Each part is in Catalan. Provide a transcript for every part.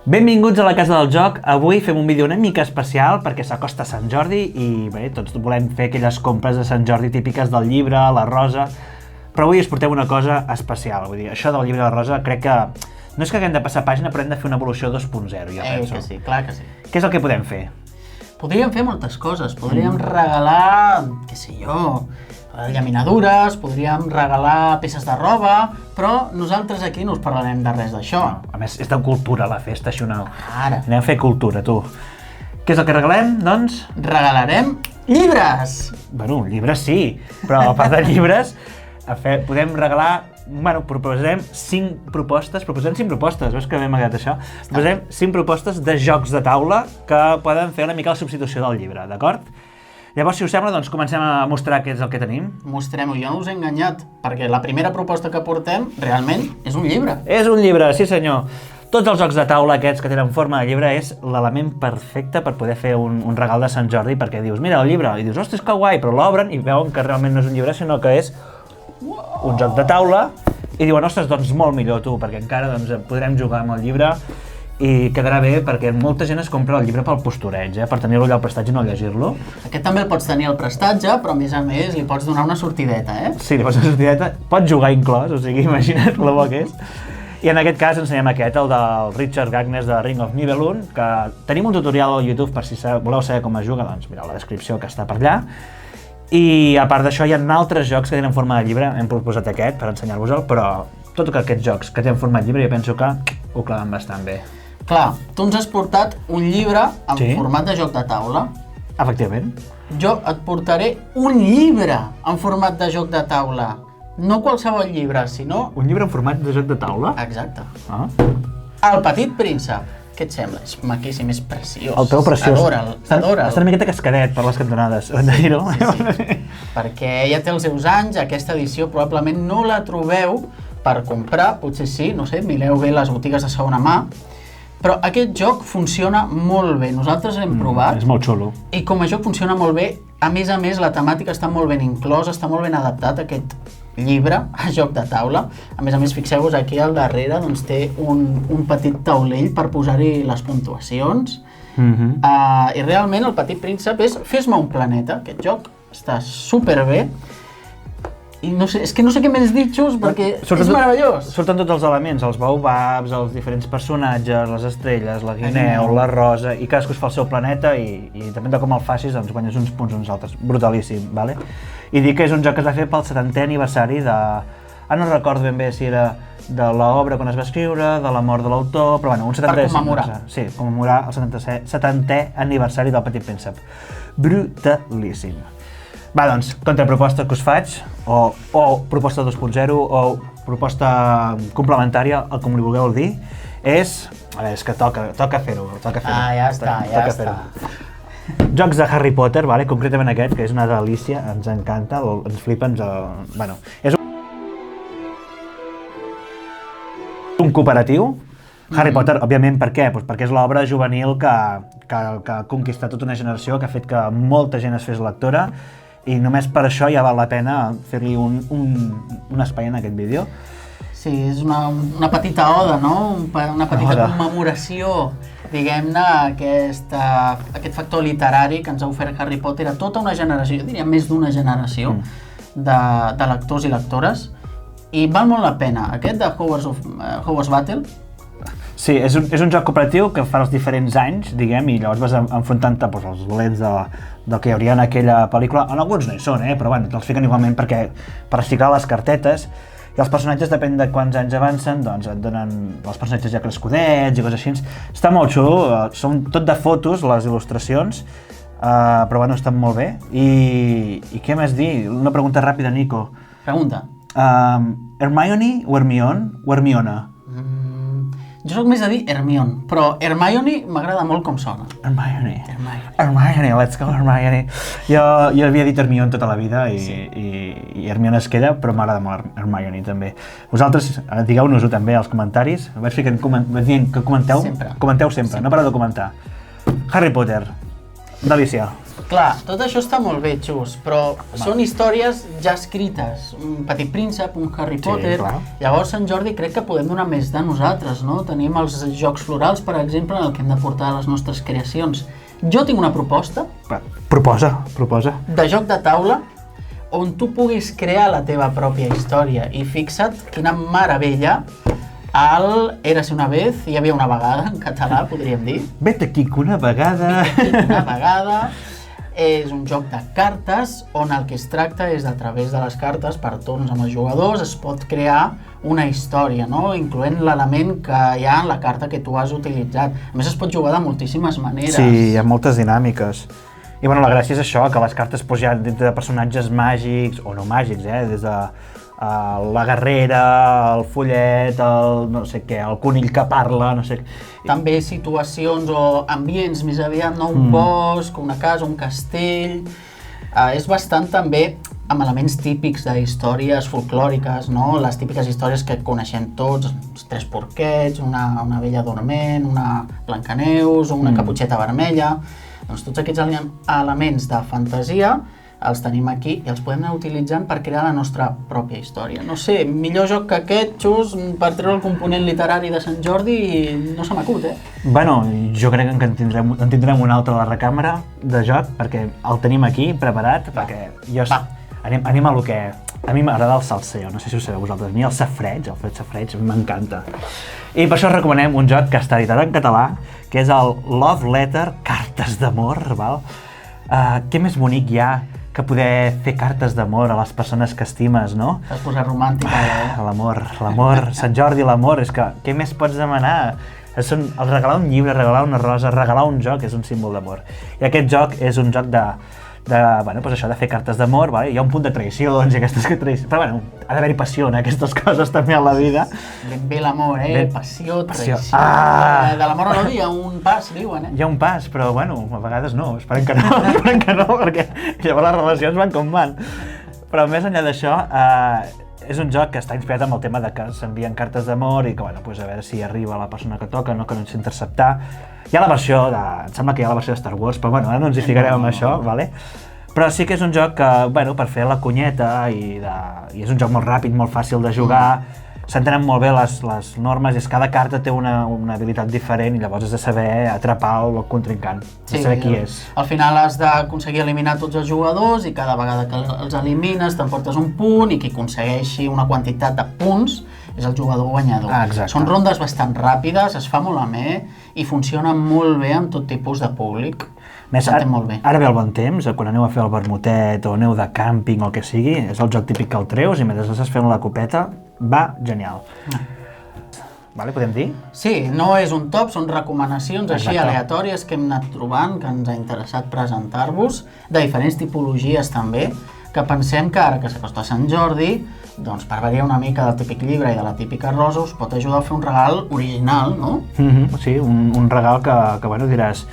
Benvinguts a la Casa del Joc. Avui fem un vídeo una mica especial perquè s'acosta Sant Jordi i bé, tots volem fer aquelles compres de Sant Jordi típiques del llibre, la rosa, però avui us portem una cosa especial. Vull dir, això del llibre de la rosa crec que no és que haguem de passar pàgina, però hem de fer una evolució 2.0, jo penso. Que sí, clar que sí. Què és el que podem fer? Podríem fer moltes coses. Podríem regalar, què sé jo, llaminadures, podríem regalar peces de roba, però nosaltres aquí no us parlarem de res d'això. No, a més, és de cultura la festa, això no. Ara. Anem a fer cultura, tu. Què és el que regalem, doncs? Regalarem llibres! Bueno, llibres sí, però a part de llibres podem regalar, bueno, proposem 5 propostes, veus que m'he amagat això? Proposem 5 propostes de jocs de taula que poden fer una mica la substitució del llibre, d'acord? Llavors, si us sembla, doncs comencem a mostrar què és el que tenim. Mostrem-ho, jo no us he enganyat, perquè la primera proposta que portem, realment, és un llibre. És un llibre, sí senyor. Tots els jocs de taula aquests que tenen forma de llibre és l'element perfecte per poder fer un regal de Sant Jordi, perquè dius, mira el llibre, i dius, ostres, que guai, però l'obren i veuen que realment no és un llibre, sinó que és un joc de taula, i diuen, ostres, doncs molt millor tu, perquè encara doncs, podrem jugar amb el llibre i quedarà bé perquè molta gent es compra el llibre pel postureig, per tenir-lo allà al prestatge i no llegir-lo. Aquest també el pots tenir al prestatge, però a més li pots donar una sortideta, Sí, li pots donar una sortideta, pots jugar inclòs, o sigui, imagina't lo bo que és. I en aquest cas ensenyem aquest, el del Richard Gagnes de Ring of Nibelung, que tenim un tutorial al YouTube per si voleu saber com es juga, doncs mireu la descripció que està per allà. I a part d'això hi ha altres jocs que tenen forma de llibre, hem proposat aquest per ensenyar-vos-el, però tots aquests jocs que tenen forma de llibre jo penso que ho claven bastant bé. Clar, tu ens has portat un llibre en format de joc de taula. Efectivament. Jo et portaré un llibre en format de joc de taula. No qualsevol llibre, sinó... Un llibre en format de joc de taula? Exacte. Ah. El Petit Príncep. Què et sembla? És maquíssim, és preciós. El teu preciós. T'adora'l. Està una miqueta cascadet per les cantonades, hem de dir-ho. Sí. Perquè ja té els seus anys, aquesta edició probablement no la trobeu per comprar, potser sí, no sé, mireu bé les botigues de segona mà, però aquest joc funciona molt bé, nosaltres l'hem provat. És molt xulo. I com a joc funciona molt bé, a més, la temàtica està molt ben inclosa, està molt ben adaptat aquest llibre a joc de taula. A més, fixeu-vos aquí al darrere, doncs té un petit taulell per posar-hi les puntuacions. I realment el Petit Príncep és Fes-me un planeta, aquest joc està superbé. I no sé, és que no sé què més dir-vos perquè és meravellós. Surten tots els elements, els baobabs, els diferents personatges, les estrelles, la guineu, la rosa, i cadascú es fa el seu planeta i depèn de com el facis, doncs guanyes uns punts uns altres. Brutalíssim, vale? I dic que és un joc que es va fer pel 70è aniversari de... no recordo ben bé si era de l'obra quan es va escriure, de la mort de l'autor, però bueno, un 70è... Per commemorar. Sí, commemorar el 70è aniversari del Petit Príncep. Brutalíssim. Va, doncs, contraproposta que us faig, o proposta 2.0, o proposta complementària, el com li vulgueu dir, és... A veure, és que toca fer-ho, ja està. Jocs de Harry Potter, vale? Concretament aquest, que és una delícia, ens encanta, ens flipa, bueno, és un cooperatiu. Harry Potter, òbviament, per què? Pues perquè és l'obra juvenil que ha conquistat tota una generació, que ha fet que molta gent es fes lectora, i només per això ja val la pena fer-li un espai en aquest vídeo. Sí, és una petita oda, no? Una petita commemoració, diguem-ne, aquest factor literari que ens ha ofert Harry Potter a tota una generació, jo diria més d'una generació de lectors i lectores, i val molt la pena. Aquest de Hogwarts Battle. Sí, és un joc cooperatiu que fa els diferents anys, diguem, i llavors vas enfrontant-te als dolents del que hi hauria en aquella pel·lícula. En alguns no hi són, però bueno, te'ls fiquen igualment per reciclar les cartetes, i els personatges, depèn de quants anys avancen, doncs et donen els personatges ja crescudets i coses així. Està molt xulo, són tot de fotos, les il·lustracions, però bueno, estan molt bé. I què més dir? Una pregunta ràpida, Nico. Pregunta. Hermione o Hermione o Hermiona? Jo soc més de dir Hermione, però Hermione m'agrada molt com sona. Hermione, let's go Hermione. Jo havia dit Hermione tota la vida i Hermione es queda, però m'agrada molt Hermione també. Vosaltres digueu-nos-ho també als comentaris, vaig dient que comenteu sempre, no pareu de comentar. Harry Potter, delícia. Clar, tot això està molt bé, Xus, però són històries ja escrites. Un Petit Príncep, un Harry Potter... clar. Llavors, Sant Jordi, crec que podem donar més de nosaltres, no? Tenim els Jocs Florals, per exemple, en el que hem de portar les nostres creacions. Jo tinc una proposta Proposa. de joc de taula on tu puguis crear la teva pròpia història. I fixa't quina meravella al Érase una vez, hi havia una vegada, en català, podríem dir. Vet aquí que una vegada... Una vegada és un joc de cartes on el que es tracta és, a través de les cartes, per torns amb els jugadors, es pot crear una història, no? Incloent l'element que hi ha en la carta que tu has utilitzat. A més, es pot jugar de moltíssimes maneres. Sí, hi ha moltes dinàmiques. I bueno, la gràcia és això, que les cartes pues, ja dintre de personatges màgics, o no màgics, des de la guerrera, el follet, el no sé què, el conill que parla, no sé què. També situacions o ambients més aviat, no? Un bosc, una casa, un castell... és bastant també amb elements típics de històries folclòriques, no? Les típiques històries que coneixem tots, els Tres porquets, una vella dorment, una Blancaneus, una Caputxeta vermella... Doncs tots aquests elements de fantasia els tenim aquí i els podem anar utilitzant per crear la nostra pròpia història. No sé, millor joc que aquest, Xus, per treure el component literari de Sant Jordi, no se m'acut, Bueno, jo crec que en tindrem un altre a la recàmera de joc, perquè el tenim aquí preparat, perquè jo... Anem a lo que... A mi m'agrada el salseo, no sé si ho sabeu vosaltres, a mi el safreig m'encanta. I per això us recomanem un joc que està editat en català, que és el Love Letter, Cartes d'amor, val? Què més bonic hi ha que poder fer cartes d'amor a les persones que estimes, no? T'has posat romàntica, L'amor, Sant Jordi, l'amor, és que què més pots demanar? Regalar un llibre, regalar una rosa, regalar un joc és un símbol d'amor. I aquest joc és un joc de fer cartes d'amor, vale? Hi ha un punt de traïcions i aquestes traïcions, però bueno, ha d'haver-hi passió en aquestes coses també a la vida. Ben bé l'amor, passió, traïció. Ah! De l'amor a l'odi hi ha un pas, diuen, Hi ha un pas, però bueno, a vegades no, esperem que no, perquè llavors les relacions van com van. Però més enllà d'això, és un joc que està inspirat en el tema de que s'envien cartes d'amor i que, bueno, pues a veure si arriba la persona que toca, no, que no ets interceptar. Hi ha la versió em sembla que hi ha la versió de Star Wars, però bueno, ara no ens hi ficarem amb això, vale? Però sí que és un joc que, bueno, per fer la cunyeta i és un joc molt ràpid, molt fàcil de jugar, s'entenen molt bé les normes i cada carta té una habilitat diferent i llavors has de saber atrapar el contrincant, de saber qui és. Al final has d'aconseguir eliminar tots els jugadors i cada vegada que els elimines t'emportes un punt i qui aconsegueixi una quantitat de punts és el jugador guanyador. Són rondes bastant ràpides, es fa molt amè i funciona molt bé amb tot tipus de públic. Ara ve el bon temps, quan aneu a fer el vermutet o aneu de càmping o el que sigui, és el joc típic que el treus i mentre estàs fent la copeta va genial. Vale, podem dir? Sí, no és un top, són recomanacions així aleatòries que hem anat trobant, que ens ha interessat presentar-vos, de diferents tipologies també, que pensem que ara que s'acosta Sant Jordi, doncs per variar una mica del típic llibre i de la típica rosa us pot ajudar a fer un regal original, no? Sí, un regal que bueno, diràs,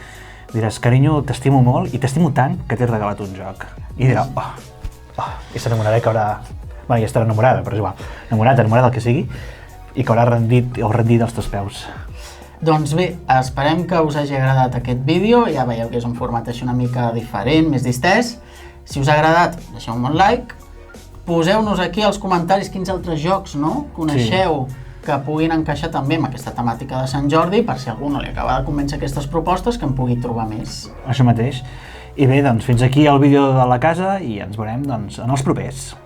carinyo, t'estimo molt i t'estimo tant que t'he regalat un joc. I dirà, i s'enamorarà que haurà... Bueno, ja estarà enamorada, però és igual. Enamorada del que sigui, i que haurà rendit als teus peus. Doncs bé, esperem que us hagi agradat aquest vídeo. Ja veieu que és un format així una mica diferent, més distès. Si us ha agradat, deixeu-me un like. Poseu-nos aquí als comentaris quins altres jocs, no? Coneixeu que puguin encaixar també amb aquesta temàtica de Sant Jordi, per si a algú no li acaba de convèncer aquestes propostes, que en pugui trobar més. Això mateix. I bé, doncs fins aquí el vídeo de la casa i ens veurem en els propers.